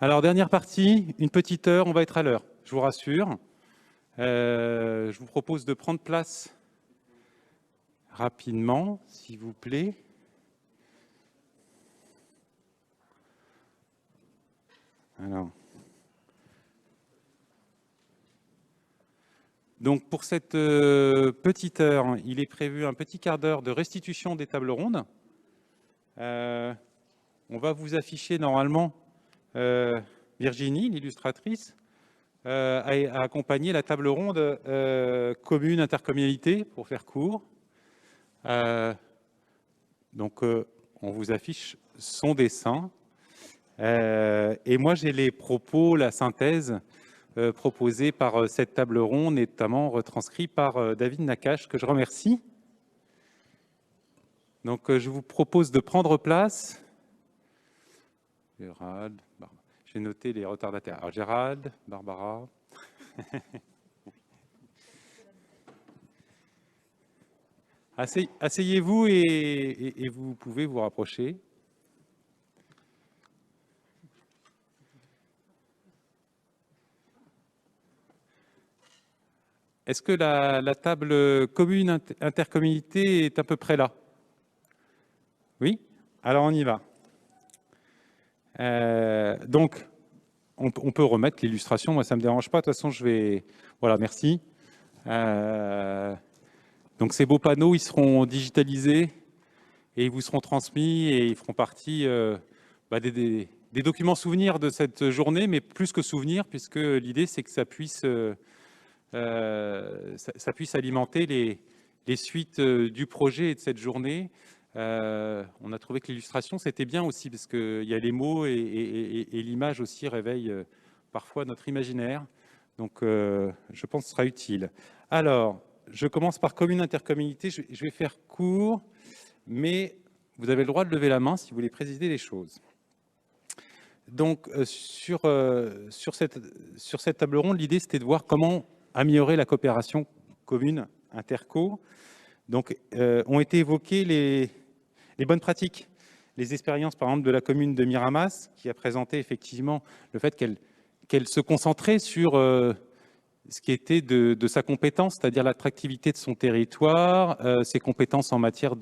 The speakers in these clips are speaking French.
Alors, dernière partie, une petite heure, on va être à l'heure, je vous rassure. Je vous propose de prendre place rapidement, s'il vous plaît. Alors. Donc, pour cette petite heure, il est prévu un petit quart d'heure de restitution des tables rondes. On va vous afficher normalement Virginie, l'illustratrice, a accompagné la table ronde commune, intercommunalité, pour faire court. Donc, on vous affiche son dessin. Et moi, j'ai les propos, la synthèse proposée par cette table ronde, notamment retranscrit par David Nakache, que je remercie. Donc, je vous propose de prendre place. Gérald, j'ai noté les retardataires. Alors, Gérald, Barbara. Asseyez-vous et vous pouvez vous rapprocher. Est-ce que la table commune intercommunalité est à peu près là? Oui? Alors on y va. Donc, on peut remettre l'illustration, moi ça ne me dérange pas, de toute façon je vais... Voilà, merci. Donc ces beaux panneaux, ils seront digitalisés et ils vous seront transmis et ils feront partie des documents souvenirs de cette journée, mais plus que souvenirs, puisque l'idée c'est que ça puisse alimenter les suites du projet et de cette journée. On a trouvé que l'illustration, c'était bien aussi, parce qu'il y a les mots et l'image aussi réveillent parfois notre imaginaire. Donc, je pense que ce sera utile. Alors, je commence par commune intercommunalité. Je vais faire court, mais vous avez le droit de lever la main si vous voulez préciser les choses. Donc, sur cette table ronde, l'idée, c'était de voir comment améliorer la coopération commune interco. Donc, ont été évoquées les bonnes pratiques, les expériences, par exemple, de la commune de Miramas, qui a présenté effectivement le fait qu'elle se concentrait sur ce qui était de sa compétence, c'est-à-dire l'attractivité de son territoire, ses compétences en matière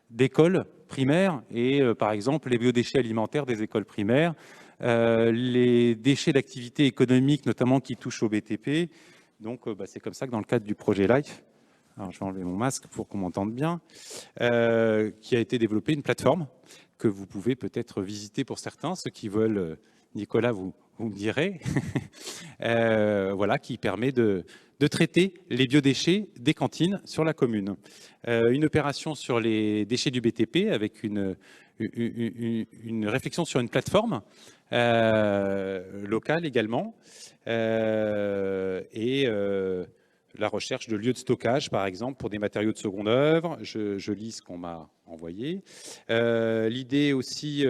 d'écoles primaires et, par exemple, les biodéchets alimentaires des écoles primaires, les déchets d'activité économique, notamment qui touchent au BTP. Donc, c'est comme ça que dans le cadre du projet LIFE, alors je vais enlever mon masque pour qu'on m'entende bien, qui a été développée une plateforme que vous pouvez peut-être visiter pour certains, ceux qui veulent, Nicolas, vous me direz, voilà, qui permet de traiter les biodéchets des cantines sur la commune. Une opération sur les déchets du BTP avec une réflexion sur une plateforme locale également, et la recherche de lieux de stockage, par exemple, pour des matériaux de seconde œuvre. Je lis ce qu'on m'a envoyé. L'idée aussi,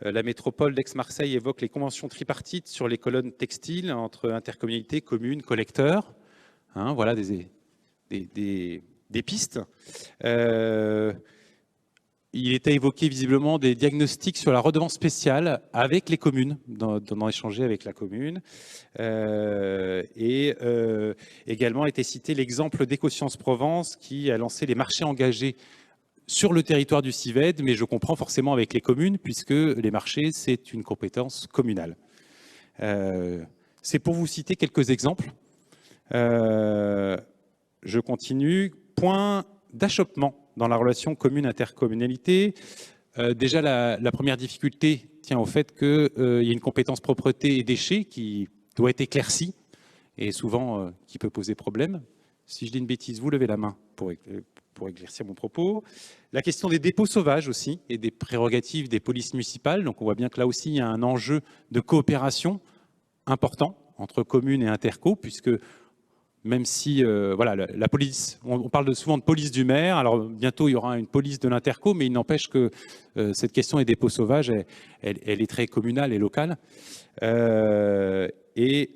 la métropole d'Aix-Marseille évoque les conventions tripartites sur les colonnes textiles entre intercommunalités, communes, collecteurs. Hein, voilà des pistes. Il était évoqué visiblement des diagnostics sur la redevance spéciale avec les communes, d'en échanger avec la commune. Également a été cité l'exemple d'Écosciences Provence qui a lancé les marchés engagés sur le territoire du CIVED, mais je comprends forcément avec les communes, puisque les marchés, c'est une compétence communale. C'est pour vous citer quelques exemples. Je continue. Point d'achoppement dans la relation commune-intercommunalité. Déjà, la première difficulté tient au fait qu'il y a une compétence propreté et déchets qui doit être éclaircie et souvent qui peut poser problème. Si je dis une bêtise, vous levez la main pour éclaircir mon propos. La question des dépôts sauvages aussi et des prérogatives des polices municipales. Donc on voit bien que là aussi, il y a un enjeu de coopération important entre communes et interco, puisque même si voilà, la police, on parle souvent de police du maire, alors bientôt il y aura une police de l'interco, mais il n'empêche que cette question des dépôts sauvages, elle est très communale et locale. Et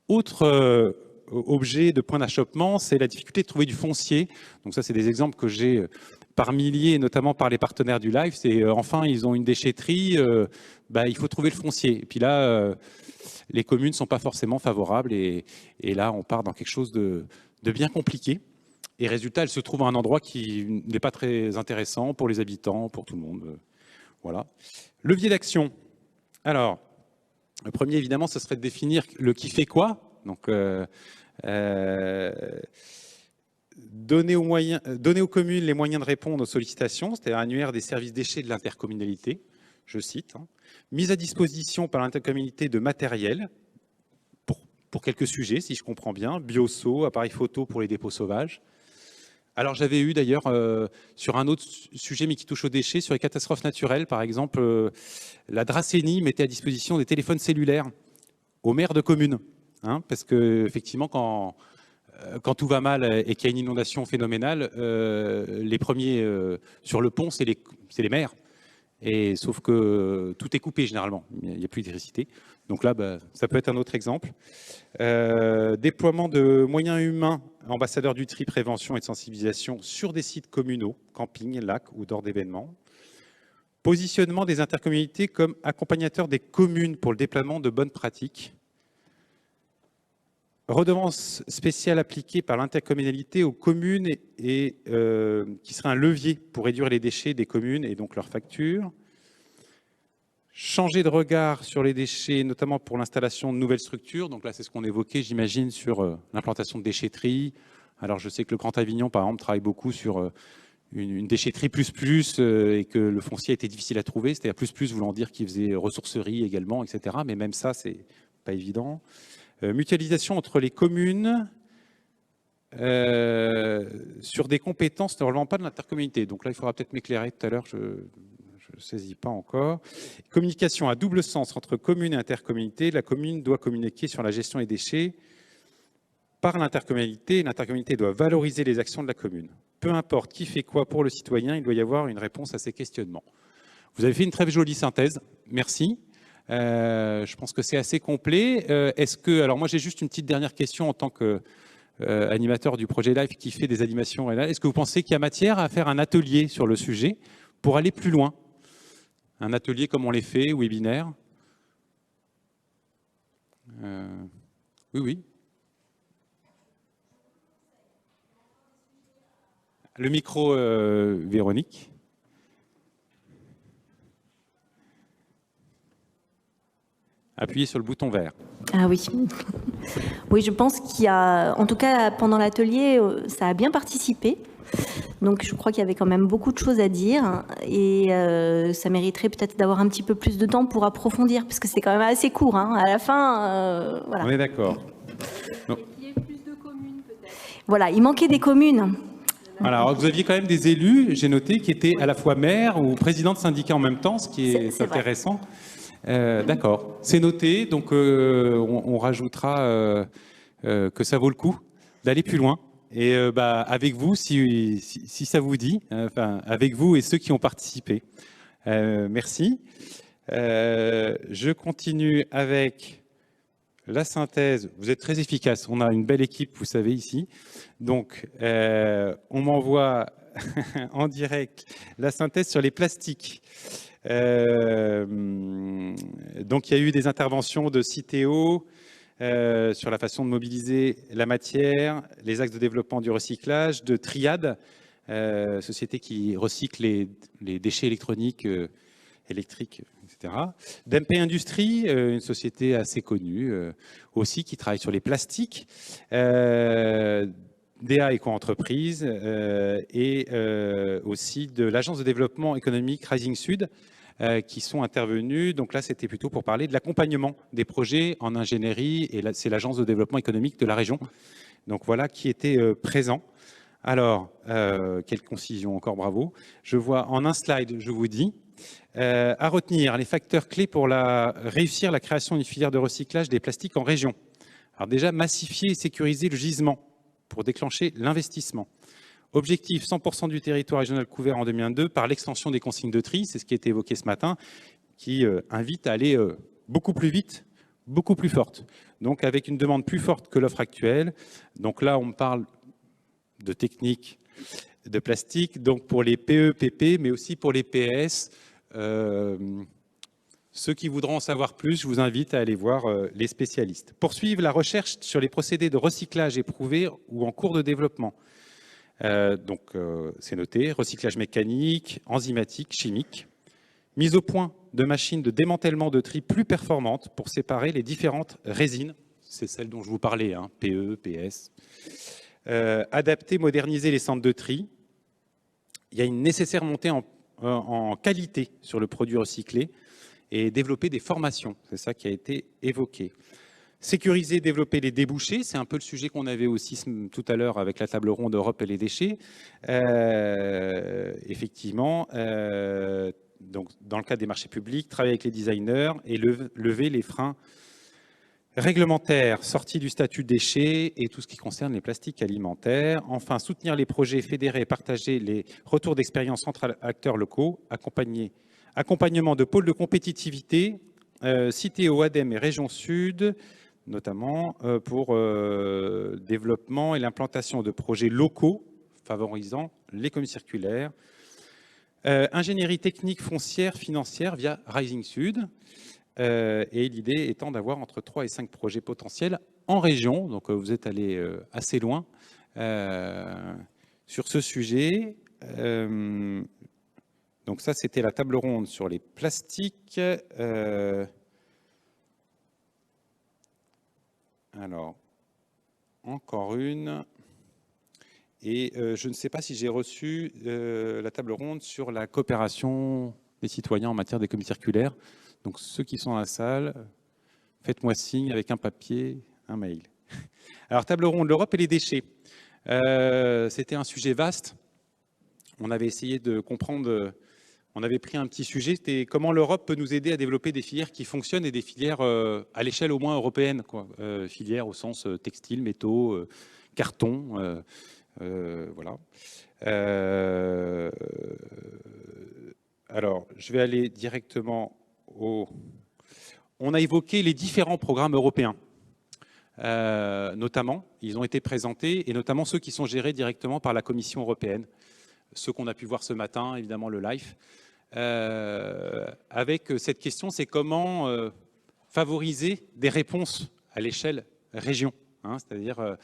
autre objet de point d'achoppement, c'est la difficulté de trouver du foncier. Donc ça, c'est des exemples que j'ai par milliers, notamment par les partenaires du LIFE, c'est enfin ils ont une déchetterie, il faut trouver le foncier. Et puis là, les communes ne sont pas forcément favorables et là on part dans quelque chose de bien compliqué. Et résultat, elle se trouve à un endroit qui n'est pas très intéressant pour les habitants, pour tout le monde. Voilà. Levier d'action. Alors, le premier, évidemment, ce serait de définir le qui fait quoi. Donc, donner aux communes les moyens de répondre aux sollicitations, c'est-à-dire annuaire des services déchets de l'intercommunalité, je cite. Mise à disposition par l'intercommunalité de matériel, pour quelques sujets, si je comprends bien, bioso, appareil photo pour les dépôts sauvages. Alors j'avais eu d'ailleurs, sur un autre sujet, mais qui touche aux déchets, sur les catastrophes naturelles, par exemple, la Dracénie mettait à disposition des téléphones cellulaires aux maires de communes. Parce qu'effectivement, quand tout va mal et qu'il y a une inondation phénoménale, les premiers sur le pont, c'est les maires. Et sauf que tout est coupé généralement, il n'y a plus d'électricité. Donc là, ça peut être un autre exemple. Déploiement de moyens humains, ambassadeurs du tri, prévention et de sensibilisation sur des sites communaux, campings, lacs ou d'ordre d'événements. Positionnement des intercommunalités comme accompagnateurs des communes pour le déploiement de bonnes pratiques. Redevance spéciale appliquée par l'intercommunalité aux communes et qui serait un levier pour réduire les déchets des communes et donc leurs factures. Changer de regard sur les déchets, notamment pour l'installation de nouvelles structures. Donc là, c'est ce qu'on évoquait, j'imagine, sur l'implantation de déchetteries. Alors, je sais que le Grand Avignon, par exemple, travaille beaucoup sur une déchetterie plus et que le foncier était difficile à trouver. C'est-à-dire plus voulant dire qu'il faisait ressourcerie également, etc. Mais même ça, c'est pas évident. Mutualisation entre les communes sur des compétences ne relevant pas de l'intercommunalité. Donc là, il faudra peut-être m'éclairer tout à l'heure, je ne saisis pas encore. Communication à double sens entre commune et intercommunalité. La commune doit communiquer sur la gestion des déchets par l'intercommunalité. L'intercommunalité doit valoriser les actions de la commune. Peu importe qui fait quoi pour le citoyen, il doit y avoir une réponse à ces questionnements. Vous avez fait une très jolie synthèse. Merci. Je pense que c'est assez complet. Alors moi j'ai juste une petite dernière question en tant qu'animateur du projet LIFE qui fait des animations. Est-ce que vous pensez qu'il y a matière à faire un atelier sur le sujet pour aller plus loin? Un atelier comme on les fait, webinaire? Oui. Le micro, Véronique. Appuyez sur le bouton vert. Ah oui. Oui, je pense qu'il y a, en tout cas pendant l'atelier, ça a bien participé. Donc je crois qu'il y avait quand même beaucoup de choses à dire et ça mériterait peut-être d'avoir un petit peu plus de temps pour approfondir, parce que c'est quand même assez court. À la fin, voilà. On est d'accord. Il y ait plus de communes peut-être. Voilà, il manquait des communes. Alors, vous aviez quand même des élus, j'ai noté, qui étaient à la fois maires ou présidents de syndicats en même temps, ce qui est intéressant. D'accord, c'est noté, donc on rajoutera que ça vaut le coup d'aller plus loin. Et avec vous, si ça vous dit, avec vous et ceux qui ont participé. Merci. Je continue avec la synthèse. Vous êtes très efficace, on a une belle équipe, vous savez, ici. Donc, on m'envoie en direct la synthèse sur les plastiques. Donc, il y a eu des interventions de Citeo sur la façon de mobiliser la matière, les axes de développement du recyclage, de Triade, société qui recycle les déchets électroniques, électriques, etc. d'MP Industrie, une société assez connue aussi qui travaille sur les plastiques. DA Éco-entreprise et aussi de l'agence de développement économique Rising Sud qui sont intervenus. Donc là, c'était plutôt pour parler de l'accompagnement des projets en ingénierie et c'est l'agence de développement économique de la région. Donc voilà qui était présent. Alors, quelle concision encore, bravo. Je vois en un slide, je vous dis, à retenir les facteurs clés pour réussir la création d'une filière de recyclage des plastiques en région. Alors déjà, massifier et sécuriser le gisement pour déclencher l'investissement. Objectif 100% du territoire régional couvert en 2022 par l'extension des consignes de tri, c'est ce qui a été évoqué ce matin, qui invite à aller beaucoup plus vite, beaucoup plus forte. Donc avec une demande plus forte que l'offre actuelle. Donc là, on parle de techniques de plastique, donc pour les PE, PP, mais aussi pour les PS. Ceux qui voudront en savoir plus, je vous invite à aller voir les spécialistes. Poursuivre la recherche sur les procédés de recyclage éprouvés ou en cours de développement. C'est noté, recyclage mécanique, enzymatique, chimique. Mise au point de machines de démantèlement de tri plus performantes pour séparer les différentes résines. C'est celle dont je vous parlais, hein, PE, PS. Adapter, moderniser les centres de tri. Il y a une nécessaire montée en qualité sur le produit recyclé et développer des formations. C'est ça qui a été évoqué. Sécuriser, développer les débouchés, c'est un peu le sujet qu'on avait aussi tout à l'heure avec la table ronde Europe et les déchets. Effectivement, donc dans le cadre des marchés publics, travailler avec les designers et lever les freins réglementaires, sortie du statut déchets et tout ce qui concerne les plastiques alimentaires. Enfin, soutenir les projets, fédérer et partager les retours d'expérience entre acteurs locaux, accompagnement de pôles de compétitivité, cités au ADEME et Région Sud, notamment pour développement et l'implantation de projets locaux favorisant l'économie circulaire. Ingénierie technique foncière financière via Rising Sud. Et l'idée étant d'avoir entre 3 et 5 projets potentiels en région. Donc vous êtes allé assez loin sur ce sujet. Donc ça, c'était la table ronde sur les plastiques. Alors, encore une. Et je ne sais pas si j'ai reçu la table ronde sur la coopération des citoyens en matière d'économie circulaire. Donc ceux qui sont dans la salle, faites-moi signe avec un papier, un mail. Alors table ronde, l'Europe et les déchets. C'était un sujet vaste. On avait essayé de comprendre, on avait pris un petit sujet, c'était comment l'Europe peut nous aider à développer des filières qui fonctionnent et des filières à l'échelle au moins européenne, quoi. Filières au sens textile, métaux, carton, voilà. Alors, je vais aller directement on a évoqué les différents programmes européens, notamment, ils ont été présentés, et notamment ceux qui sont gérés directement par la Commission européenne, ceux qu'on a pu voir ce matin, évidemment le LIFE, avec cette question, c'est comment favoriser des réponses à l'échelle région, hein, c'est-à-dire...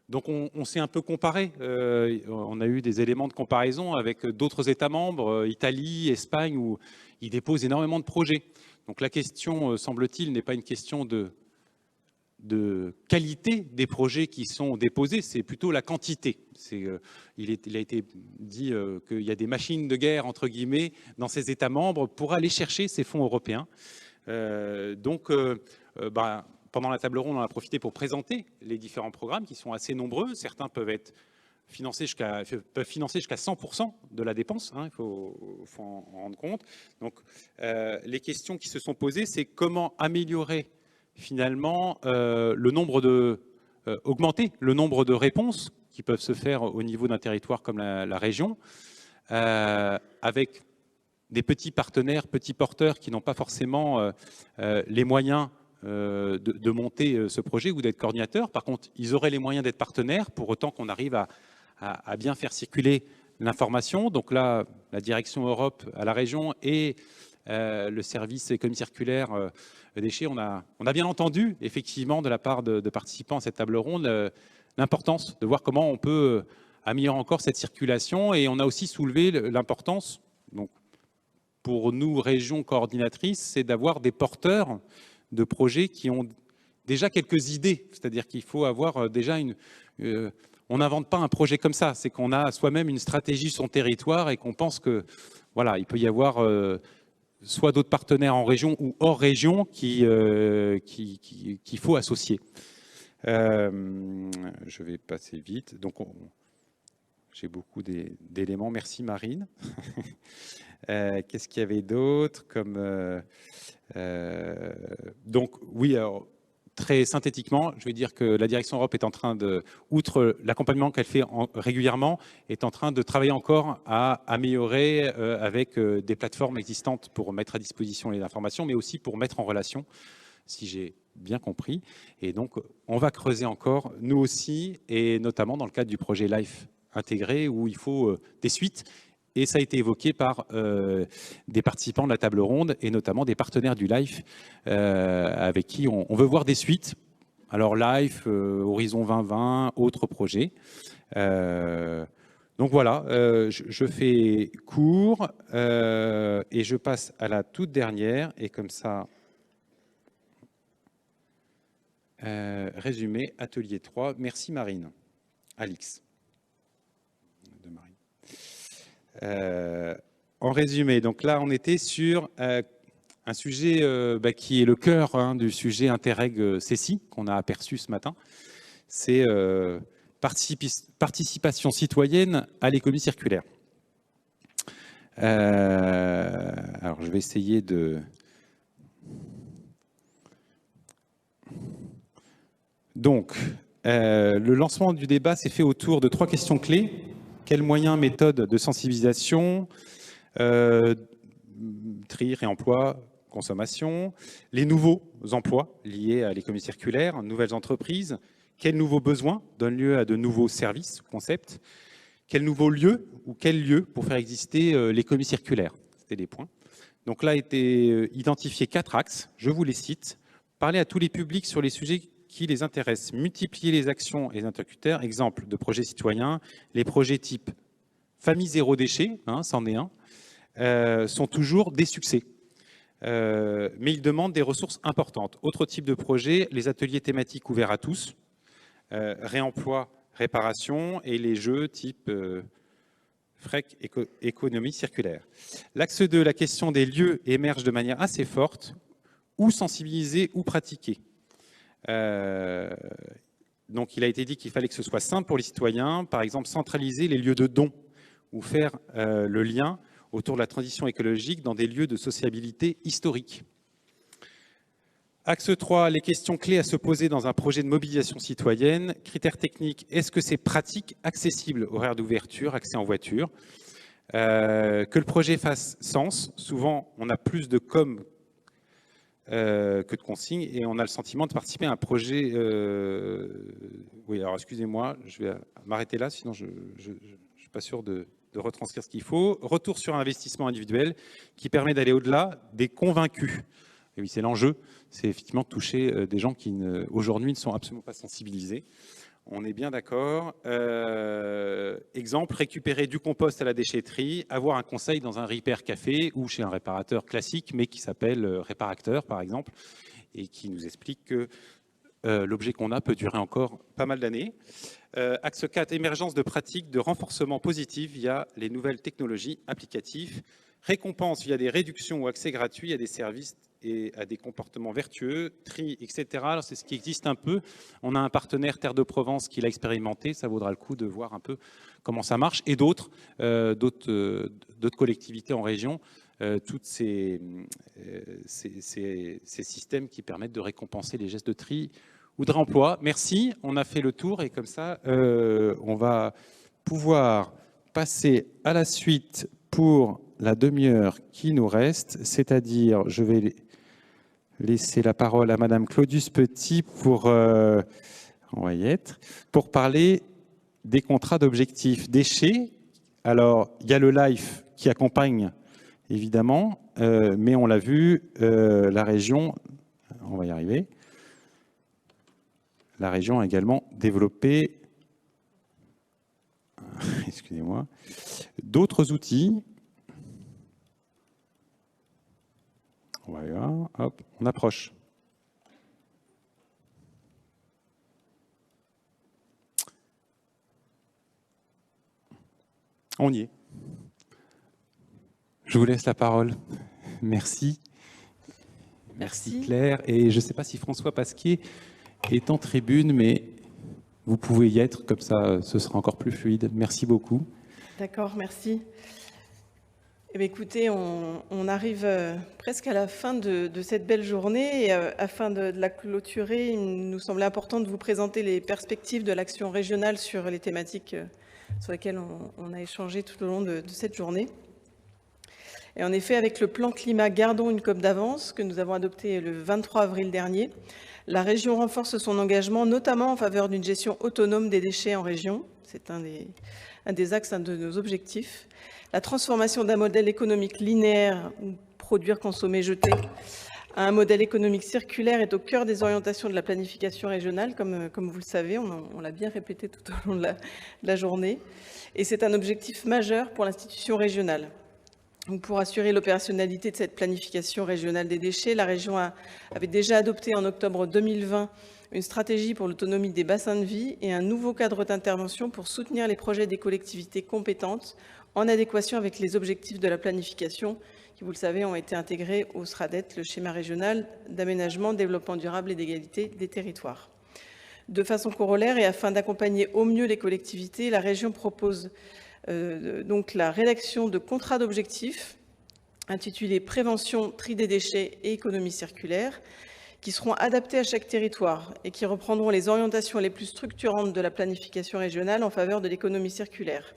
Donc on s'est un peu comparé, on a eu des éléments de comparaison avec d'autres États membres, Italie, Espagne, où ils déposent énormément de projets. Donc la question, semble-t-il, n'est pas une question de qualité des projets qui sont déposés, c'est plutôt la quantité. Il a été dit qu'il y a des machines de guerre, entre guillemets, dans ces États membres pour aller chercher ces fonds européens. Pendant la table ronde, on a profité pour présenter les différents programmes qui sont assez nombreux. Certains peuvent être financés jusqu'à 100% de la dépense, hein, il faut en rendre compte. Donc, les questions qui se sont posées, c'est comment améliorer finalement augmenter le nombre de réponses qui peuvent se faire au niveau d'un territoire comme la région, avec des petits partenaires, petits porteurs qui n'ont pas forcément les moyens de monter ce projet ou d'être coordinateur. Par contre, ils auraient les moyens d'être partenaires pour autant qu'on arrive à bien faire circuler l'information. Donc là, la direction Europe à la région et le service économie circulaire déchets, on a bien entendu, effectivement, de la part de participants à cette table ronde, l'importance de voir comment on peut améliorer encore cette circulation. Et on a aussi soulevé l'importance, donc, pour nous, régions coordinatrices, c'est d'avoir des porteurs de projets qui ont déjà quelques idées. C'est-à-dire qu'il faut avoir déjà on n'invente pas un projet comme ça, c'est qu'on a soi-même une stratégie sur son territoire et qu'on pense que voilà, il peut y avoir soit d'autres partenaires en région ou hors région qu'il faut associer. Je vais passer vite. Donc, j'ai beaucoup d'éléments. Merci Marine. Qu'est-ce qu'il y avait d'autre comme donc oui, alors, très synthétiquement, je vais dire que la direction Europe est en train outre l'accompagnement qu'elle fait régulièrement, est en train de travailler encore à améliorer avec des plateformes existantes pour mettre à disposition les informations, mais aussi pour mettre en relation, si j'ai bien compris. Et donc, on va creuser encore, nous aussi, et notamment dans le cadre du projet LIFE intégrés où il faut des suites. Et ça a été évoqué par des participants de la table ronde et notamment des partenaires du LIFE avec qui on veut voir des suites. Alors LIFE, Horizon 2020, autres projets. Donc voilà, je fais court et je passe à la toute dernière. Et comme ça, résumé, atelier 3. Merci Marine. Alix. De Marine. En résumé, donc là, on était sur un sujet qui est le cœur du sujet Interreg CECI qu'on a aperçu ce matin. C'est participation citoyenne à l'économie circulaire. Alors, je vais essayer de... Donc, le lancement du débat s'est fait autour de 3 questions clés. Quels moyens, méthodes de sensibilisation, tri, réemploi, consommation, les nouveaux emplois liés à l'économie circulaire, nouvelles entreprises, quels nouveaux besoins donnent lieu à de nouveaux services, concepts, quels nouveaux lieux ou quels lieux pour faire exister l'économie circulaire. C'était des points. Donc là, a été identifié 4 axes, je vous les cite. Parler à tous les publics sur les sujets qui les intéressent, multiplier les actions et les interlocuteurs, exemple de projets citoyens, les projets type famille zéro déchet, c'en est un, sont toujours des succès. Mais ils demandent des ressources importantes. Autre type de projet, les ateliers thématiques ouverts à tous, réemploi, réparation et les jeux type FREC, économie circulaire. L'axe 2, la question des lieux émerge de manière assez forte, où sensibiliser, où pratiquer. Donc il a été dit qu'il fallait que ce soit simple pour les citoyens, par exemple centraliser les lieux de dons ou faire le lien autour de la transition écologique dans des lieux de sociabilité historique. Axe 3, les questions clés à se poser dans un projet de mobilisation citoyenne. Critères techniques, est-ce que c'est pratique, accessible, horaire d'ouverture, accès en voiture, que le projet fasse sens. Souvent, on a plus de com que de consignes et on a le sentiment de participer à un projet. Oui, alors excusez-moi, je vais m'arrêter là, sinon je ne suis pas sûr de retranscrire ce qu'il faut. Retour sur investissement individuel qui permet d'aller au-delà des convaincus. Et oui, c'est l'enjeu, c'est effectivement de toucher des gens qui aujourd'hui ne sont absolument pas sensibilisés. On est bien d'accord. Exemple, récupérer du compost à la déchetterie, avoir un conseil dans un repair café ou chez un réparateur classique, mais qui s'appelle Réparacteur, par exemple, et qui nous explique que l'objet qu'on a peut durer encore pas mal d'années. Axe 4, émergence de pratiques de renforcement positif via les nouvelles technologies applicatives. Récompense via des réductions ou accès gratuit à des services et à des comportements vertueux, tri, etc. Alors c'est ce qui existe un peu. On a un partenaire Terre de Provence qui l'a expérimenté. Ça vaudra le coup de voir un peu comment ça marche. Et d'autres collectivités en région, tous ces systèmes qui permettent de récompenser les gestes de tri ou de réemploi. Merci, on a fait le tour et comme ça, on va pouvoir passer à la suite pour la demi-heure qui nous reste, c'est-à-dire, je vais laisser la parole à Madame Claudius Petit pour, on va y être, pour parler des contrats d'objectifs déchets. Alors, il y a le LIFE qui accompagne, évidemment, mais on l'a vu, la région, on va y arriver, la région a également développé, excusez-moi, d'autres outils. Voilà, hop, on approche. On y est. Je vous laisse la parole. Merci. Merci Claire. Et je ne sais pas si François Pasquier est en tribune, mais vous pouvez y être, comme ça ce sera encore plus fluide. Merci beaucoup. D'accord, merci. Eh bien, écoutez, on arrive presque à la fin de cette belle journée et afin de la clôturer, il nous semblait important de vous présenter les perspectives de l'action régionale sur les thématiques sur lesquelles on a échangé tout au long de cette journée. Et en effet, avec le plan climat Gardons une COP d'avance que nous avons adopté le 23 avril dernier, la région renforce son engagement, notamment en faveur d'une gestion autonome des déchets en région. C'est un des axes de nos objectifs. La transformation d'un modèle économique linéaire, ou produire, consommer, jeter, à un modèle économique circulaire est au cœur des orientations de la planification régionale, comme vous le savez, on l'a bien répété tout au long de la journée. Et c'est un objectif majeur pour l'institution régionale. Donc, pour assurer l'opérationnalité de cette planification régionale des déchets, la région avait déjà adopté en octobre 2020 une stratégie pour l'autonomie des bassins de vie et un nouveau cadre d'intervention pour soutenir les projets des collectivités compétentes en adéquation avec les objectifs de la planification qui, vous le savez, ont été intégrés au SRADET, le schéma régional d'aménagement, développement durable et d'égalité des territoires. De façon corollaire et afin d'accompagner au mieux les collectivités, la région propose donc la rédaction de contrats d'objectifs intitulés Prévention, tri des déchets et économie circulaire, qui seront adaptés à chaque territoire et qui reprendront les orientations les plus structurantes de la planification régionale en faveur de l'économie circulaire.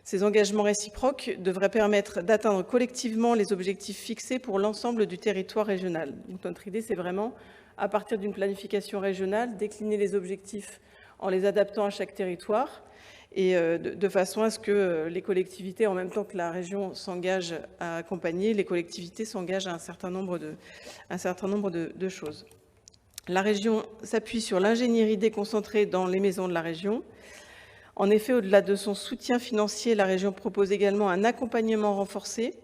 Ces engagements réciproques devraient permettre d'atteindre collectivement les objectifs fixés pour l'ensemble du territoire régional. Donc, notre idée, c'est vraiment, à partir d'une planification régionale, décliner les objectifs en les adaptant à chaque territoire et de façon à ce que les collectivités, en même temps que la région s'engage à accompagner, les collectivités s'engagent à un certain nombre de choses. La région s'appuie sur l'ingénierie déconcentrée dans les maisons de la région. En effet, au-delà de son soutien financier, la région propose également un accompagnement renforcé,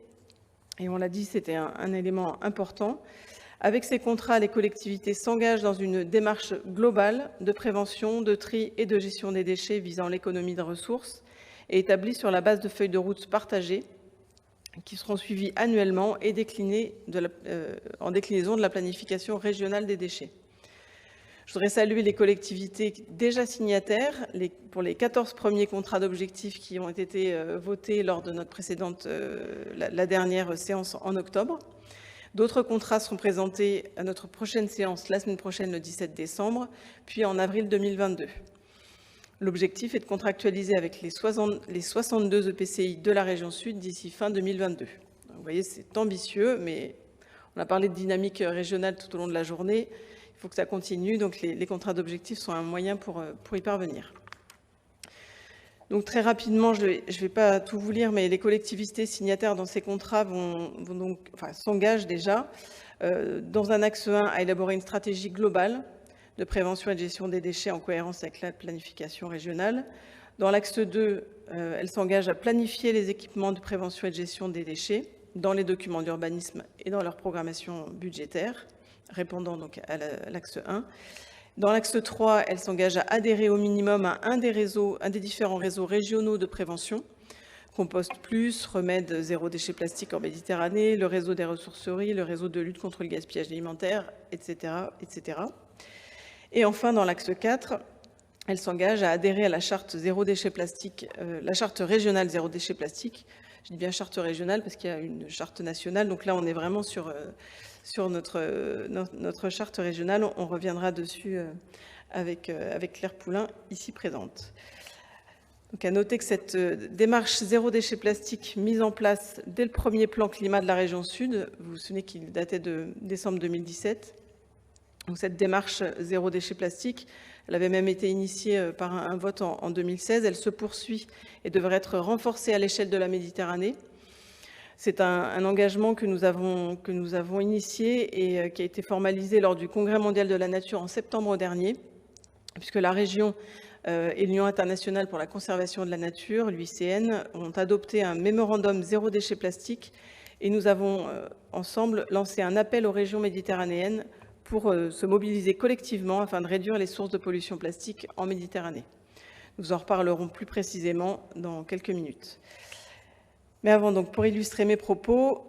et on l'a dit, c'était un élément important. Avec ces contrats, les collectivités s'engagent dans une démarche globale de prévention, de tri et de gestion des déchets visant l'économie de ressources et établies sur la base de feuilles de route partagées qui seront suivies annuellement et déclinées en déclinaison de la planification régionale des déchets. Je voudrais saluer les collectivités déjà signataires pour les 14 premiers contrats d'objectifs qui ont été votés lors de notre précédente, la dernière séance en octobre. D'autres contrats seront présentés à notre prochaine séance la semaine prochaine, le 17 décembre, puis en avril 2022. L'objectif est de contractualiser avec les 62 EPCI de la région Sud d'ici fin 2022. Vous voyez, c'est ambitieux, mais on a parlé de dynamique régionale tout au long de la journée. Il faut que ça continue, donc les contrats d'objectifs sont un moyen pour y parvenir. Donc très rapidement, je ne vais pas tout vous lire, mais les collectivités signataires dans ces contrats s'engagent déjà dans un axe 1 à élaborer une stratégie globale de prévention et de gestion des déchets en cohérence avec la planification régionale. Dans l'axe 2, elles s'engagent à planifier les équipements de prévention et de gestion des déchets dans les documents d'urbanisme et dans leur programmation budgétaire, répondant donc à l'axe 1. Dans l'axe 3, elle s'engage à adhérer au minimum à un des différents réseaux régionaux de prévention, Compost Plus, Remède zéro déchet plastique en Méditerranée, le réseau des ressourceries, le réseau de lutte contre le gaspillage alimentaire, etc., etc. Et enfin, dans l'axe 4, elle s'engage à adhérer à la charte zéro déchet plastique, la charte régionale zéro déchet plastique. Je dis bien charte régionale parce qu'il y a une charte nationale. Donc là, on est vraiment sur notre charte régionale. On reviendra dessus avec Claire Poulain, ici présente. Donc à noter que cette démarche zéro déchet plastique mise en place dès le premier plan climat de la région Sud, vous vous souvenez qu'il datait de décembre 2017, donc cette démarche zéro déchet plastique, elle avait même été initiée par un vote en 2016. Elle se poursuit et devrait être renforcée à l'échelle de la Méditerranée. C'est un engagement que nous avons initié et qui a été formalisé lors du Congrès mondial de la nature en septembre dernier, puisque la région et l'Union internationale pour la conservation de la nature, l'UICN, ont adopté un mémorandum zéro déchet plastique et nous avons ensemble lancé un appel aux régions méditerranéennes pour se mobiliser collectivement afin de réduire les sources de pollution plastique en Méditerranée. Nous en reparlerons plus précisément dans quelques minutes. Mais avant, donc, pour illustrer mes propos,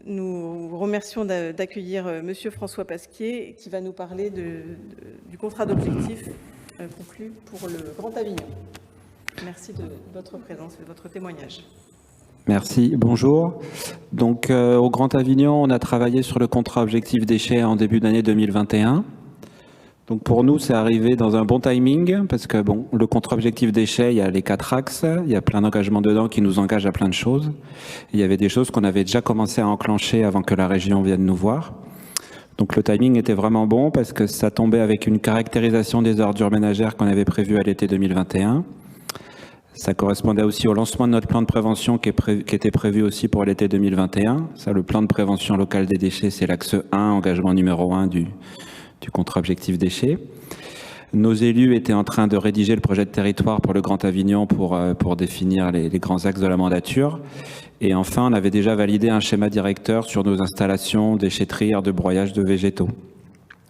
nous vous remercions d'accueillir Monsieur François Pasquier, qui va nous parler du contrat d'objectifs conclu pour le Grand Avignon. Merci de votre présence et de votre témoignage. Merci, bonjour. Donc au Grand Avignon, on a travaillé sur le contrat objectif déchets en début d'année 2021. Donc pour nous, c'est arrivé dans un bon timing parce que bon, le contrat objectif déchets, il y a les 4 axes, il y a plein d'engagements dedans qui nous engagent à plein de choses. Il y avait des choses qu'on avait déjà commencé à enclencher avant que la région vienne nous voir. Donc le timing était vraiment bon parce que ça tombait avec une caractérisation des ordures ménagères qu'on avait prévues à l'été 2021. Ça correspondait aussi au lancement de notre plan de prévention qui était prévu aussi pour l'été 2021. Ça, le plan de prévention locale des déchets, c'est l'axe 1, engagement numéro 1 du contrat objectif déchets. Nos élus étaient en train de rédiger le projet de territoire pour le Grand Avignon pour définir les grands axes de la mandature. Et enfin, on avait déjà validé un schéma directeur sur nos installations, déchetterie, aires de broyage de végétaux.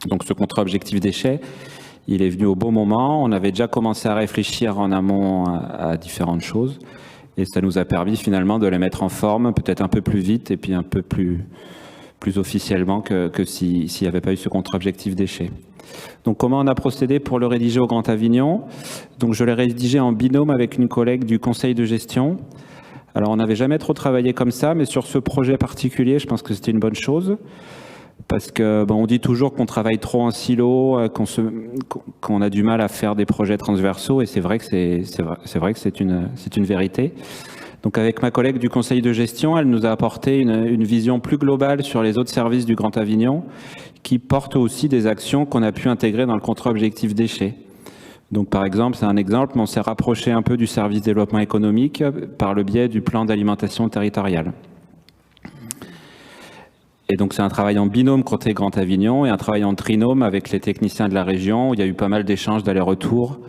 Donc ce contrat objectif déchets, il est venu au bon moment. On avait déjà commencé à réfléchir en amont à différentes choses. Et ça nous a permis finalement de les mettre en forme, peut-être un peu plus vite et puis un peu plus officiellement que s'il n'y avait pas eu ce contrat objectif déchets. Donc comment on a procédé pour le rédiger au Grand Avignon? Donc je l'ai rédigé en binôme avec une collègue du conseil de gestion. Alors on n'avait jamais trop travaillé comme ça, mais sur ce projet particulier, je pense que c'était une bonne chose. Parce que on dit toujours qu'on travaille trop en silo, qu'on a du mal à faire des projets transversaux, et c'est vrai que c'est une vérité. Donc avec ma collègue du conseil de gestion, elle nous a apporté une vision plus globale sur les autres services du Grand Avignon, qui portent aussi des actions qu'on a pu intégrer dans le contrat objectif déchets. Donc par exemple, c'est un exemple, mais on s'est rapproché un peu du service développement économique par le biais du plan d'alimentation territoriale. Et donc c'est un travail en binôme côté Grand Avignon et un travail en trinôme avec les techniciens de la région, où il y a eu pas mal d'échanges d'aller-retour.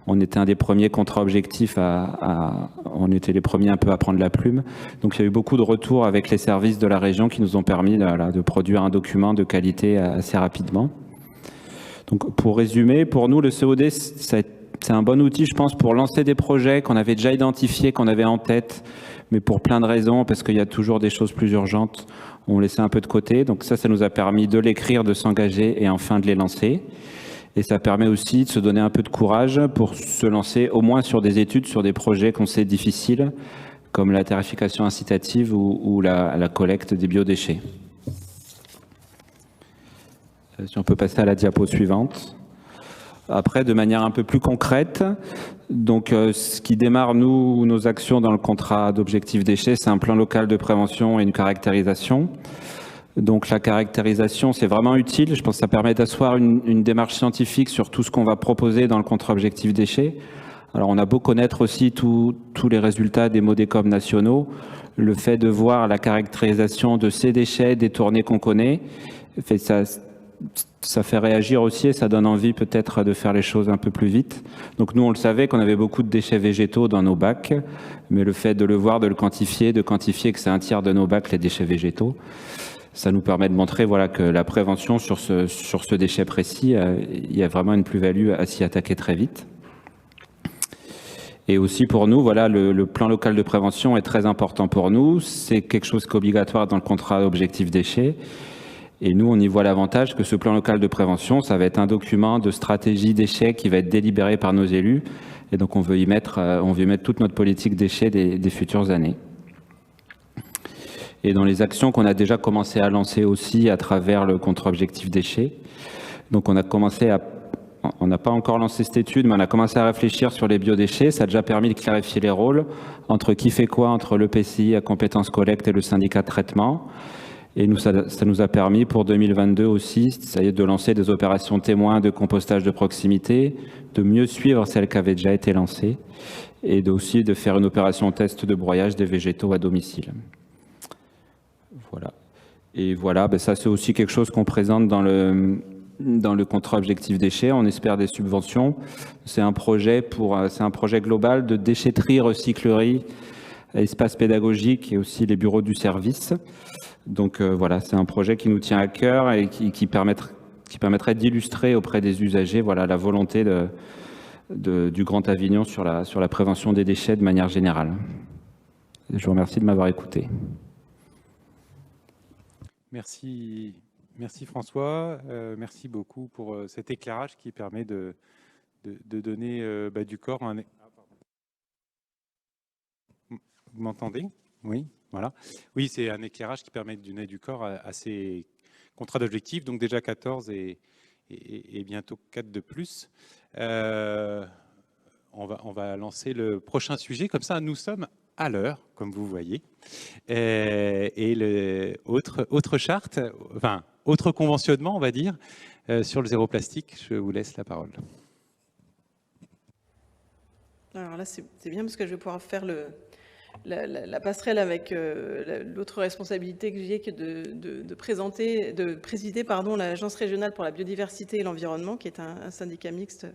On était un des premiers contrats objectifs on était les premiers un peu à prendre la plume. Donc il y a eu beaucoup de retours avec les services de la région qui nous ont permis de produire un document de qualité assez rapidement. Donc pour résumer, pour nous le COD c'est un bon outil je pense pour lancer des projets qu'on avait déjà identifiés, qu'on avait en tête, mais pour plein de raisons, parce qu'il y a toujours des choses plus urgentes, on laissait un peu de côté. Donc ça nous a permis de l'écrire, de s'engager et enfin de les lancer. Et ça permet aussi de se donner un peu de courage pour se lancer au moins sur des études, sur des projets qu'on sait difficiles, comme la tarification incitative ou la collecte des biodéchets. Si on peut passer à la diapo suivante. Après, de manière un peu plus concrète, donc ce qui démarre nos actions dans le contrat d'objectif déchets, c'est un plan local de prévention et une caractérisation. Donc la caractérisation, c'est vraiment utile. Je pense que ça permet d'asseoir une démarche scientifique sur tout ce qu'on va proposer dans le contrat objectif déchets. Alors on a beau connaître aussi tous les résultats des MODECOM nationaux, le fait de voir la caractérisation de ces déchets détournés qu'on connaît, ça fait réagir aussi et ça donne envie peut-être de faire les choses un peu plus vite. Donc nous, on le savait qu'on avait beaucoup de déchets végétaux dans nos bacs, mais le fait de le voir, de quantifier que c'est un tiers de nos bacs les déchets végétaux, ça nous permet de montrer que la prévention sur ce déchet précis, il y a vraiment une plus-value à s'y attaquer très vite. Et aussi pour nous, le plan local de prévention est très important pour nous. C'est quelque chose qui est obligatoire dans le contrat objectif déchets. Et nous, on y voit l'avantage que ce plan local de prévention, ça va être un document de stratégie déchets qui va être délibéré par nos élus. Et donc, on veut y mettre toute notre politique déchets des futures années. Et dans les actions qu'on a déjà commencé à lancer aussi à travers le contrat objectif déchets. Donc, on n'a pas encore lancé cette étude, mais on a commencé à réfléchir sur les biodéchets. Ça a déjà permis de clarifier les rôles entre qui fait quoi entre l'EPCI à compétence collecte et le syndicat de traitement. Et ça nous a permis pour 2022 aussi, ça y est, de lancer des opérations témoins de compostage de proximité, de mieux suivre celles qui avaient déjà été lancées et aussi de faire une opération test de broyage des végétaux à domicile. Voilà. Et ça c'est aussi quelque chose qu'on présente dans le contrat objectif déchets. On espère des subventions. C'est un projet global de déchetterie, recyclerie, espace pédagogique et aussi les bureaux du service. Donc c'est un projet qui nous tient à cœur et qui permettrait d'illustrer auprès des usagers la volonté du Grand Avignon sur la prévention des déchets de manière générale. Je vous remercie de m'avoir écouté. Merci François, merci beaucoup pour cet éclairage qui permet de donner du corps à un... Vous m'entendez? Oui, voilà. Oui, c'est un éclairage qui permet de donner du corps à ces contrats d'objectifs, donc déjà 14 et bientôt 4 de plus. On va lancer le prochain sujet, comme ça nous sommes à l'heure, comme vous voyez. Et autre charte, enfin, autre conventionnement, on va dire, sur le zéro plastique. Je vous laisse la parole. Alors là, c'est bien parce que je vais pouvoir faire la passerelle avec l'autre responsabilité que j'ai, qui est de présider l'Agence régionale pour la biodiversité et l'environnement, qui est un syndicat mixte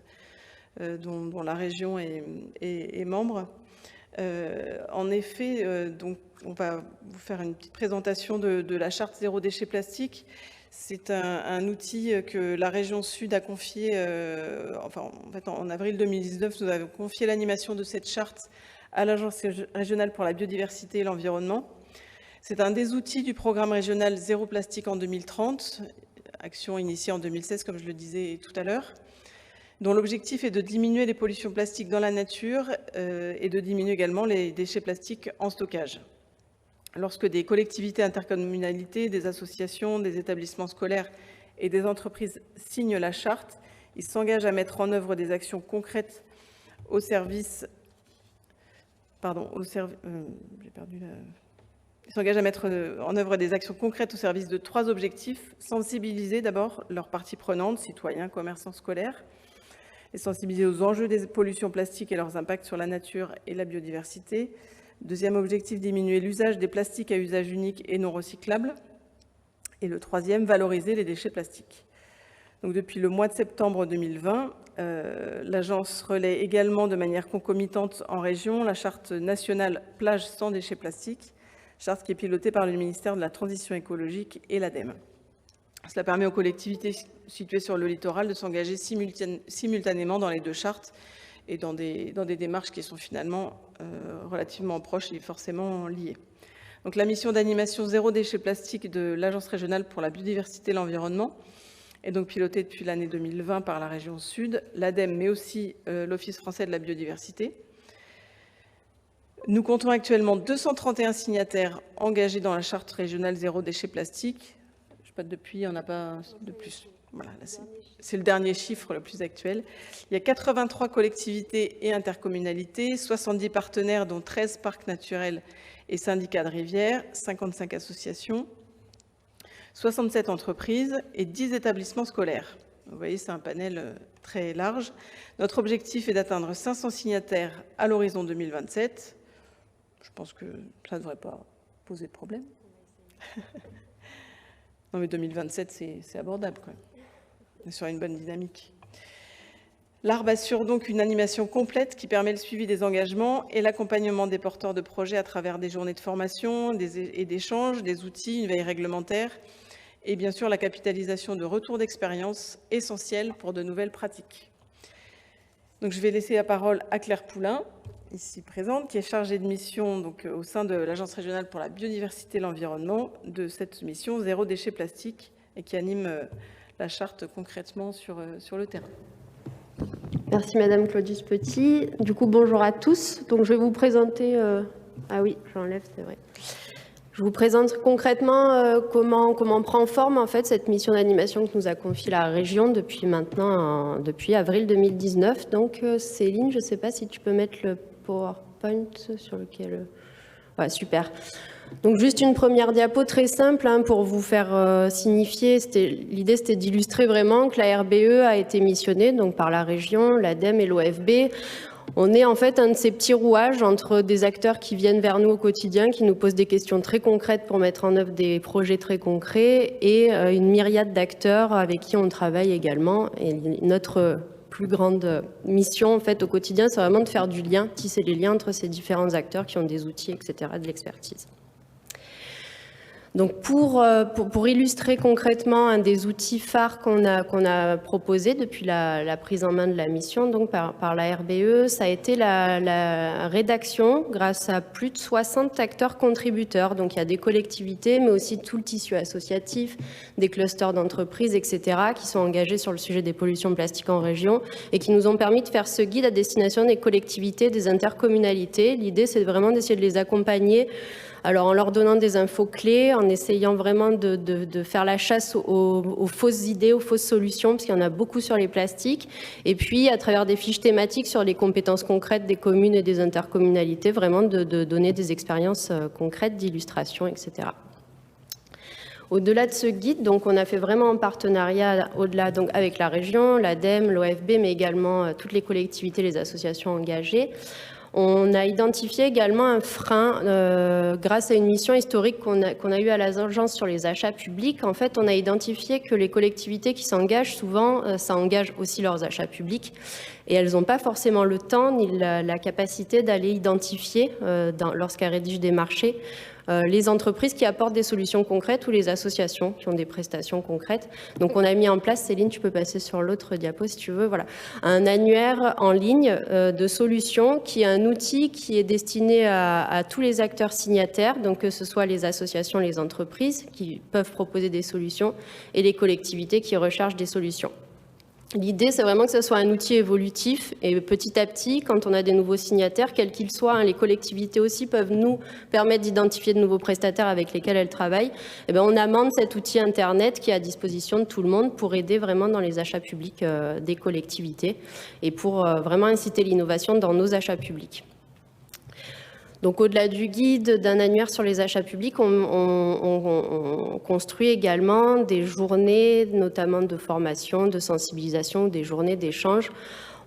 dont la région est membre. En effet, donc, on va vous faire une petite présentation de la charte zéro déchet plastique. C'est un outil que la région Sud a confié, en avril 2019, nous avons confié l'animation de cette charte à l'Agence régionale pour la biodiversité et l'environnement. C'est un des outils du programme régional Zéro plastique en 2030, action initiée en 2016, comme je le disais tout à l'heure, dont l'objectif est de diminuer les pollutions plastiques dans la nature et de diminuer également les déchets plastiques en stockage. Lorsque des collectivités, intercommunalités, des associations, des établissements scolaires et des entreprises signent la charte, ils s'engagent à mettre en œuvre des actions concrètes au service... Ils s'engagent à mettre en œuvre des actions concrètes au service de 3 objectifs. Sensibiliser d'abord leurs parties prenantes, citoyens, commerçants, scolaires, et sensibiliser aux enjeux des pollutions plastiques et leurs impacts sur la nature et la biodiversité. Deuxième objectif, diminuer l'usage des plastiques à usage unique et non recyclable. Et le troisième, valoriser les déchets plastiques. Donc, depuis le mois de septembre 2020, l'agence relaie également de manière concomitante en région la charte nationale plage sans déchets plastiques, charte qui est pilotée par le ministère de la Transition écologique et l'ADEME. Cela permet aux collectivités situées sur le littoral de s'engager simultanément dans les 2 chartes et dans des démarches qui sont finalement relativement proches et forcément liées. Donc, la mission d'animation zéro déchet plastique de l'Agence régionale pour la biodiversité et l'environnement est donc pilotée depuis l'année 2020 par la région Sud, l'ADEME, mais aussi l'Office français de la biodiversité. Nous comptons actuellement 231 signataires engagés dans la charte régionale zéro déchet plastique. Je sais pas, depuis, on n'a pas de plus. Voilà, c'est le dernier chiffre le plus actuel. Il y a 83 collectivités et intercommunalités, 70 partenaires, dont 13 parcs naturels et syndicats de rivières, 55 associations, 67 entreprises et 10 établissements scolaires. Vous voyez, c'est un panel très large. Notre objectif est d'atteindre 500 signataires à l'horizon 2027. Je pense que ça ne devrait pas poser de problème. Non, mais 2027, c'est abordable, quand même. On est sur une bonne dynamique. L'ARB assure donc une animation complète qui permet le suivi des engagements et l'accompagnement des porteurs de projets à travers des journées de formation et d'échanges, des outils, une veille réglementaire et bien sûr la capitalisation de retours d'expérience essentiels pour de nouvelles pratiques. Donc, je vais laisser la parole à Claire Poulain, ici présente, qui est chargée de mission donc, au sein de l'Agence régionale pour la biodiversité et l'environnement de cette mission zéro déchet plastique et qui anime la charte concrètement sur le terrain. Merci Madame Claudius Petit. Du coup, bonjour à tous. Donc, je vais vous présenter... Ah oui, j'enlève, c'est vrai. Je vous présente concrètement comment prend forme en fait cette mission d'animation que nous a confiée la région depuis avril 2019. Donc, Céline, je ne sais pas si tu peux mettre le PowerPoint sur lequel... Ouais, super. Donc, juste une première diapo très simple pour vous faire signifier. L'idée, c'était d'illustrer vraiment que la RBE a été missionnée donc, par la région, l'ADEME et l'OFB. On est en fait un de ces petits rouages entre des acteurs qui viennent vers nous au quotidien, qui nous posent des questions très concrètes pour mettre en œuvre des projets très concrets et une myriade d'acteurs avec qui on travaille également. Et notre plus grande mission en fait au quotidien, c'est vraiment de faire du lien, tisser les liens entre ces différents acteurs qui ont des outils, etc., de l'expertise. Donc pour illustrer concrètement un des outils phares qu'on a proposé depuis la prise en main de la mission donc par la RBE, ça a été la rédaction grâce à plus de 60 acteurs contributeurs. Donc il y a des collectivités mais aussi tout le tissu associatif, des clusters d'entreprises, etc. qui sont engagés sur le sujet des pollutions plastiques en région et qui nous ont permis de faire ce guide à destination des collectivités, des intercommunalités. L'idée c'est vraiment d'essayer de les accompagner. Alors en leur donnant des infos clés, en essayant vraiment de faire la chasse aux fausses idées, aux fausses solutions, parce qu'il y en a beaucoup sur les plastiques, et puis à travers des fiches thématiques sur les compétences concrètes des communes et des intercommunalités, vraiment de donner des expériences concrètes d'illustration, etc. Au-delà de ce guide, donc, on a fait vraiment en partenariat au-delà, donc, avec la région, l'ADEME, l'OFB, mais également toutes les collectivités, les associations engagées. On a identifié également un frein grâce à une mission historique qu'on a eue à l'agence sur les achats publics. En fait, on a identifié que les collectivités qui s'engagent, souvent, ça engage aussi leurs achats publics. Et elles n'ont pas forcément le temps ni la capacité d'aller identifier, lorsqu'elles rédigent des marchés, les entreprises qui apportent des solutions concrètes ou les associations qui ont des prestations concrètes. Donc on a mis en place, Céline, tu peux passer sur l'autre diapo si tu veux, voilà, un annuaire en ligne de solutions qui est un outil qui est destiné à tous les acteurs signataires, donc que ce soit les associations, les entreprises qui peuvent proposer des solutions et les collectivités qui recherchent des solutions. L'idée, c'est vraiment que ce soit un outil évolutif et petit à petit, quand on a des nouveaux signataires, quels qu'ils soient, les collectivités aussi peuvent nous permettre d'identifier de nouveaux prestataires avec lesquels elles travaillent. Et bien, on amende cet outil Internet qui est à disposition de tout le monde pour aider vraiment dans les achats publics des collectivités et pour vraiment inciter l'innovation dans nos achats publics. Donc, au-delà du guide, d'un annuaire sur les achats publics, on construit également des journées, notamment de formation, de sensibilisation, des journées d'échange.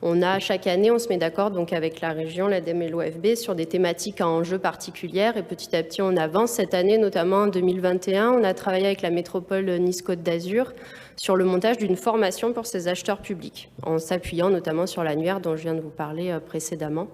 On a chaque année, on se met d'accord donc avec la région, l'ADEME et l'OFB sur des thématiques à enjeux particulières et petit à petit on avance. Cette année, notamment en 2021, on a travaillé avec la métropole Nice-Côte d'Azur sur le montage d'une formation pour ces acheteurs publics, en s'appuyant notamment sur l'annuaire dont je viens de vous parler précédemment.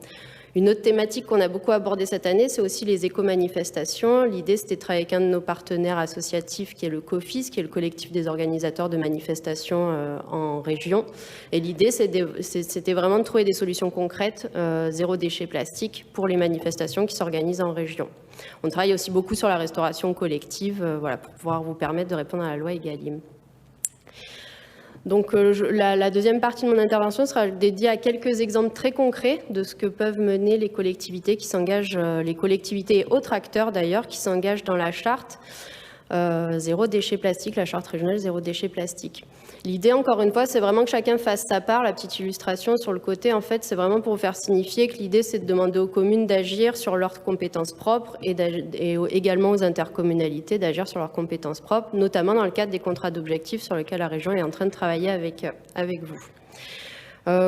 Une autre thématique qu'on a beaucoup abordée cette année, c'est aussi les éco-manifestations. L'idée, c'était de travailler avec un de nos partenaires associatifs qui est le COFIS, qui est le collectif des organisateurs de manifestations en région. Et l'idée, c'était vraiment de trouver des solutions concrètes, zéro déchet plastique, pour les manifestations qui s'organisent en région. On travaille aussi beaucoup sur la restauration collective, voilà, pour pouvoir vous permettre de répondre à la loi Egalim. Donc la deuxième partie de mon intervention sera dédiée à quelques exemples très concrets de ce que peuvent mener les collectivités qui s'engagent, les collectivités et autres acteurs d'ailleurs qui s'engagent dans la charte zéro déchet plastique, la charte régionale zéro déchet plastique. L'idée, encore une fois, c'est vraiment que chacun fasse sa part. La petite illustration sur le côté, en fait, c'est vraiment pour vous faire signifier que l'idée, c'est de demander aux communes d'agir sur leurs compétences propres et également aux intercommunalités d'agir sur leurs compétences propres, notamment dans le cadre des contrats d'objectifs sur lesquels la région est en train de travailler avec vous.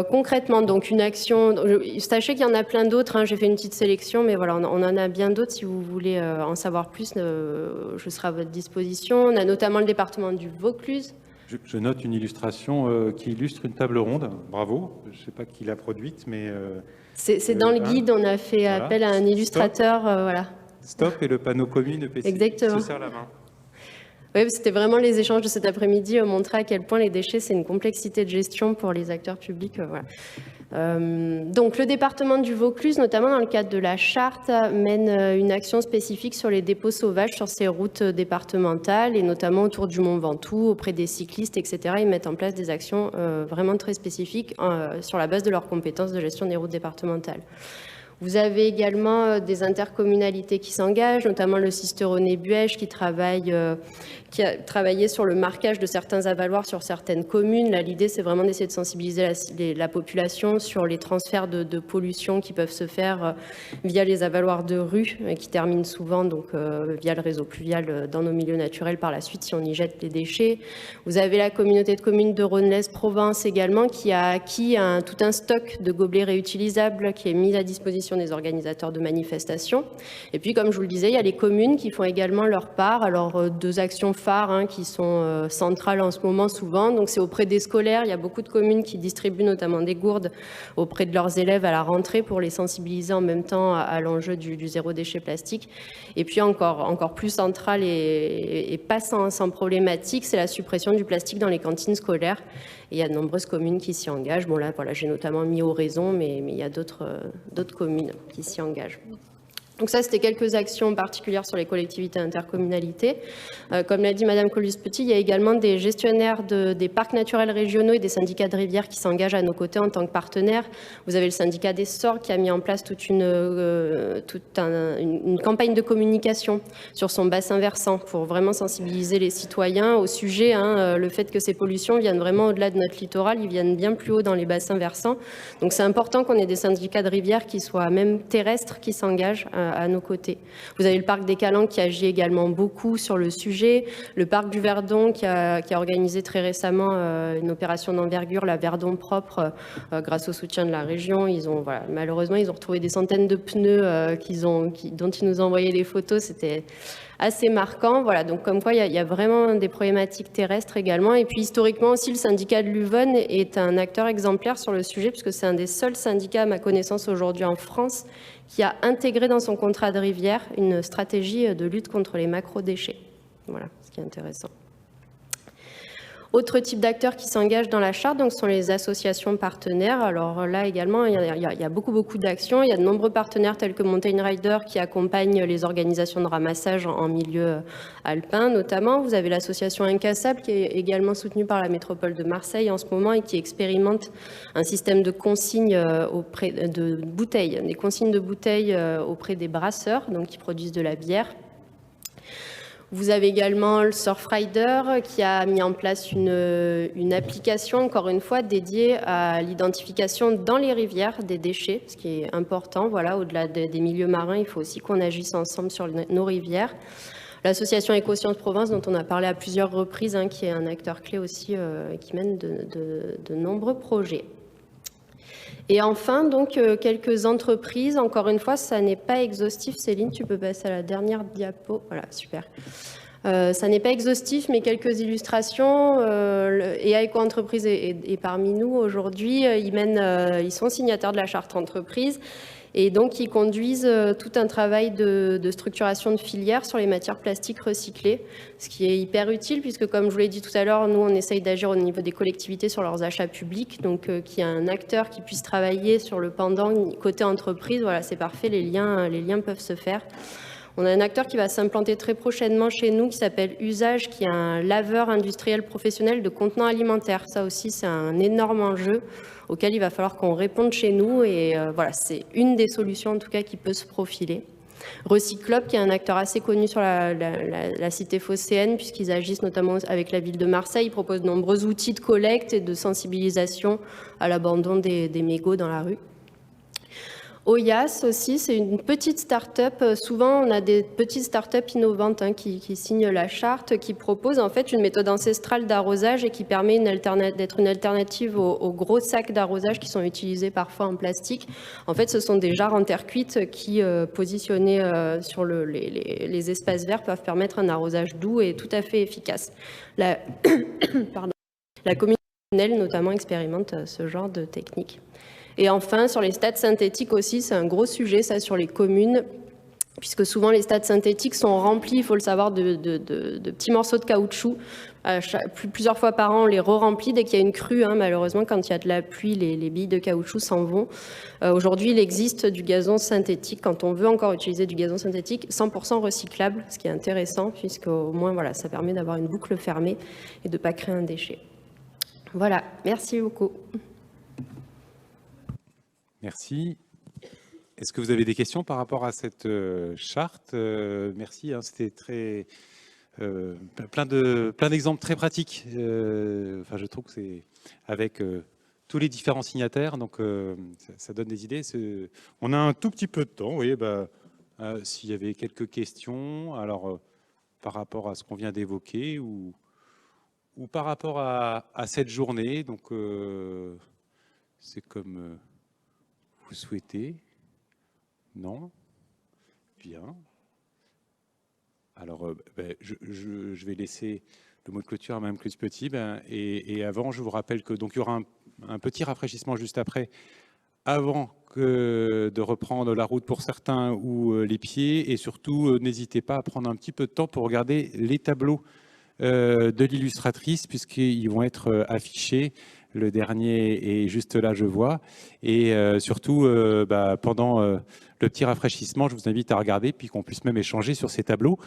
Concrètement, donc une action, sachez qu'il y en a plein d'autres, j'ai fait une petite sélection, mais voilà, on en a bien d'autres. Si vous voulez en savoir plus, je serai à votre disposition. On a notamment le département du Vaucluse. Je note une illustration qui illustre une table ronde. Bravo. Je ne sais pas qui l'a produite, mais... c'est dans le guide, on a fait appel à un illustrateur. Voilà. Stop et le panneau commune EPCI. Exactement. Qui se serre la main. Oui, c'était vraiment les échanges de cet après-midi montraient à quel point les déchets, c'est une complexité de gestion pour les acteurs publics. Voilà. Donc le département du Vaucluse, notamment dans le cadre de la charte, mène une action spécifique sur les dépôts sauvages sur ces routes départementales et notamment autour du Mont Ventoux, auprès des cyclistes, etc. Ils mettent en place des actions vraiment très spécifiques sur la base de leurs compétences de gestion des routes départementales. Vous avez également des intercommunalités qui s'engagent, notamment le Sisteronnet-Buège qui a travaillé sur le marquage de certains avaloirs sur certaines communes. Là, l'idée, c'est vraiment d'essayer de sensibiliser la population sur les transferts de pollution qui peuvent se faire via les avaloirs de rue, qui terminent souvent donc, via le réseau pluvial dans nos milieux naturels par la suite si on y jette les déchets. Vous avez la communauté de communes de Rhône-Lez-Provence également qui a acquis tout un stock de gobelets réutilisables qui est mis à disposition des organisateurs de manifestations. Et puis, comme je vous le disais, il y a les communes qui font également leur part. Alors, deux actions phares qui sont centrales en ce moment souvent. Donc, c'est auprès des scolaires. Il y a beaucoup de communes qui distribuent notamment des gourdes auprès de leurs élèves à la rentrée pour les sensibiliser en même temps à l'enjeu du zéro déchet plastique. Et puis, encore plus centrale et pas sans problématique, c'est la suppression du plastique dans les cantines scolaires. Et il y a de nombreuses communes qui s'y engagent. Bon, là, voilà, j'ai notamment mis Oraison, mais il y a d'autres communes qui s'y engagent. Donc ça, c'était quelques actions particulières sur les collectivités intercommunalités. Comme l'a dit Madame Colus-Petit, il y a également des gestionnaires des parcs naturels régionaux et des syndicats de rivières qui s'engagent à nos côtés en tant que partenaires. Vous avez le syndicat des Sorgues qui a mis en place toute une campagne de communication sur son bassin versant pour vraiment sensibiliser les citoyens au sujet. Le fait que ces pollutions viennent vraiment au-delà de notre littoral, ils viennent bien plus haut dans les bassins versants. Donc c'est important qu'on ait des syndicats de rivières qui soient même terrestres, qui s'engagent à nos côtés. Vous avez le parc des Calanques qui agit également beaucoup sur le sujet, le parc du Verdon qui a organisé très récemment une opération d'envergure, la Verdon propre, grâce au soutien de la région. Malheureusement, ils ont retrouvé des centaines de pneus dont ils nous ont envoyé les photos. C'était assez marquant. Voilà, donc comme quoi il y a vraiment des problématiques terrestres également. Et puis historiquement aussi, le syndicat de l'Uvonne est un acteur exemplaire sur le sujet, puisque c'est un des seuls syndicats, à ma connaissance aujourd'hui en France, qui a intégré dans son contrat de rivière une stratégie de lutte contre les macro-déchets. Voilà, ce qui est intéressant. Autre type d'acteurs qui s'engagent dans la charte, donc, sont les associations partenaires. Alors là également, il y a beaucoup d'actions. Il y a de nombreux partenaires tels que Mountain Rider qui accompagnent les organisations de ramassage en milieu alpin notamment. Vous avez l'association Incassable qui est également soutenue par la métropole de Marseille en ce moment et qui expérimente un système de consignes auprès de bouteilles, des consignes de bouteilles auprès des brasseurs, donc qui produisent de la bière. Vous avez également le Surfrider qui a mis en place une application, encore une fois, dédiée à l'identification dans les rivières des déchets, ce qui est important. Voilà, au-delà des milieux marins, il faut aussi qu'on agisse ensemble sur nos rivières. L'association Écosciences Provence, dont on a parlé à plusieurs reprises, qui est un acteur clé aussi, qui mène de nombreux projets. Et enfin, donc, quelques entreprises. Encore une fois, ça n'est pas exhaustif. Céline, tu peux passer à la dernière diapo. Voilà, super. Ça n'est pas exhaustif, mais quelques illustrations. Et Eco-entreprise est parmi nous aujourd'hui. Ils sont signataires de la charte entreprise. Et donc, ils conduisent tout un travail de structuration de filière sur les matières plastiques recyclées, ce qui est hyper utile puisque, comme je vous l'ai dit tout à l'heure, nous, on essaye d'agir au niveau des collectivités sur leurs achats publics. Donc, qu'il y ait un acteur qui puisse travailler sur le pendant côté entreprise, voilà, c'est parfait, les liens peuvent se faire. On a un acteur qui va s'implanter très prochainement chez nous qui s'appelle Usage, qui est un laveur industriel professionnel de contenants alimentaires. Ça aussi, c'est un énorme enjeu auquel il va falloir qu'on réponde chez nous. Et voilà, c'est une des solutions en tout cas qui peut se profiler. Recyclop, qui est un acteur assez connu sur la cité phocéenne, puisqu'ils agissent notamment avec la ville de Marseille. Ils proposent de nombreux outils de collecte et de sensibilisation à l'abandon des mégots dans la rue. Oyas aussi, c'est une petite start-up. Souvent, on a des petites start-up innovantes qui signent la charte, qui proposent en fait une méthode ancestrale d'arrosage et qui permet d'être une alternative aux gros sacs d'arrosage qui sont utilisés parfois en plastique. En fait, ce sont des jarres en terre cuite qui, positionnés sur les espaces verts, peuvent permettre un arrosage doux et tout à fait efficace. La communauté notamment expérimente ce genre de technique. Et enfin, sur les stades synthétiques aussi, c'est un gros sujet, ça, sur les communes, puisque souvent les stades synthétiques sont remplis, il faut le savoir, de petits morceaux de caoutchouc. Plusieurs fois par an, on les re-remplit. Dès qu'il y a une crue, malheureusement, quand il y a de la pluie, les billes de caoutchouc s'en vont. Aujourd'hui, il existe du gazon synthétique, quand on veut encore utiliser du gazon synthétique, 100% recyclable, ce qui est intéressant, puisqu'au moins, voilà, ça permet d'avoir une boucle fermée et de ne pas créer un déchet. Voilà, merci beaucoup. Merci. Est-ce que vous avez des questions par rapport à cette charte? Merci, c'était très plein d'exemples très pratiques. Je trouve que c'est avec tous les différents signataires, donc ça donne des idées. On a un tout petit peu de temps. Vous voyez, s'il y avait quelques questions, alors par rapport à ce qu'on vient d'évoquer ou par rapport à cette journée, donc c'est comme vous souhaitez. Non? Bien. Alors, je vais laisser le mot de clôture à Mme Cluse-Petit. Et avant, je vous rappelle que donc il y aura un petit rafraîchissement juste après, avant de reprendre la route pour certains ou les pieds. Et surtout, n'hésitez pas à prendre un petit peu de temps pour regarder les tableaux de l'illustratrice, puisqu'ils vont être affichés. Le dernier est juste là, je vois. Et surtout, pendant le petit rafraîchissement, je vous invite à regarder, puis qu'on puisse même échanger sur ces tableaux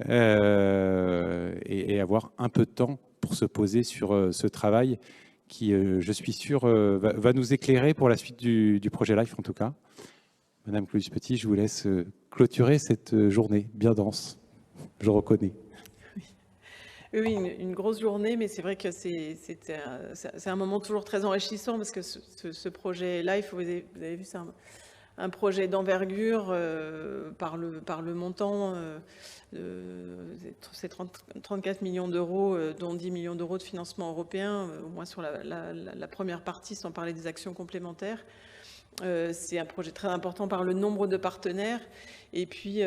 et avoir un peu de temps pour se poser sur ce travail qui, je suis sûr, va nous éclairer pour la suite du projet LIFE, en tout cas. Madame Cluse-Petit, je vous laisse clôturer cette journée bien dense, je reconnais. Oui, une grosse journée, mais c'est vrai que c'est un moment toujours très enrichissant parce que ce projet LIFE, vous avez vu, c'est un projet d'envergure par le montant, c'est 34 millions d'euros, dont 10 millions d'euros de financement européen, au moins sur la première partie, sans parler des actions complémentaires. C'est un projet très important par le nombre de partenaires. Et puis,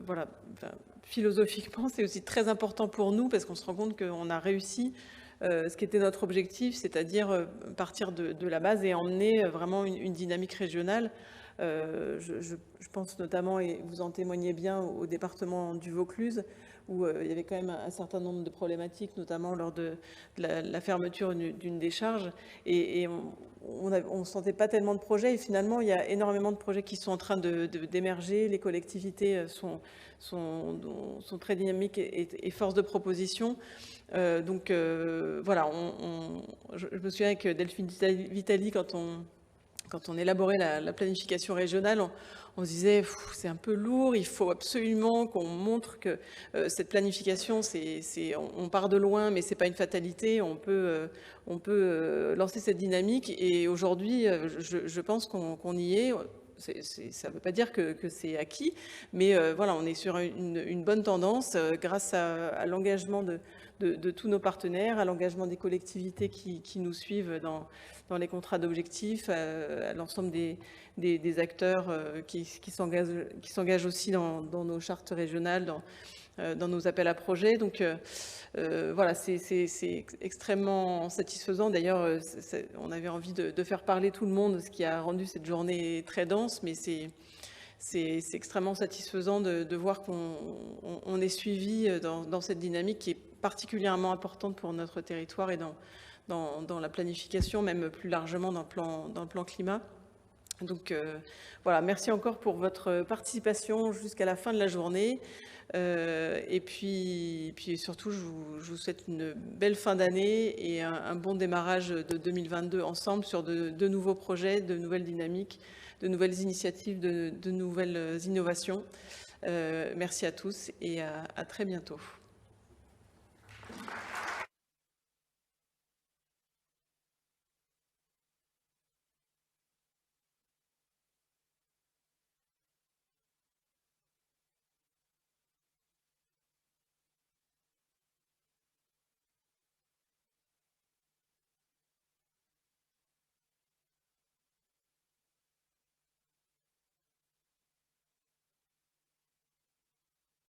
voilà, enfin, philosophiquement, c'est aussi très important pour nous parce qu'on se rend compte qu'on a réussi ce qui était notre objectif, c'est-à-dire partir de la base et emmener vraiment une dynamique régionale. Je pense notamment, et vous en témoignez bien, au département du Vaucluse, où il y avait quand même un certain nombre de problématiques, notamment lors de la fermeture d'une décharge. Et on ne sentait pas tellement de projets. Et finalement, il y a énormément de projets qui sont en train d'émerger. Les collectivités sont très dynamiques et force de proposition. Donc voilà, je me souviens avec Delphine Vitali, quand on élaborait la planification régionale, on se disait c'est un peu lourd, il faut absolument qu'on montre que cette planification, on part de loin, mais c'est pas une fatalité, on peut lancer cette dynamique. Et aujourd'hui, je pense qu'on y est. Ça ne veut pas dire que c'est acquis, mais voilà, on est sur une bonne tendance grâce à l'engagement de tous nos partenaires, à l'engagement des collectivités qui nous suivent dans les contrats d'objectifs, à l'ensemble des acteurs qui s'engagent aussi dans nos chartes régionales, dans nos appels à projets. Donc voilà, c'est extrêmement satisfaisant. D'ailleurs, on avait envie de faire parler tout le monde, ce qui a rendu cette journée très dense, mais c'est extrêmement satisfaisant de voir qu'on est suivi dans cette dynamique qui est particulièrement importante pour notre territoire et dans la planification, même plus largement dans le plan climat. Donc voilà, merci encore pour votre participation jusqu'à la fin de la journée. Et puis surtout, je vous souhaite une belle fin d'année et un bon démarrage de 2022 ensemble sur de nouveaux projets, de nouvelles dynamiques, de nouvelles initiatives, de nouvelles innovations. Merci à tous et à très bientôt.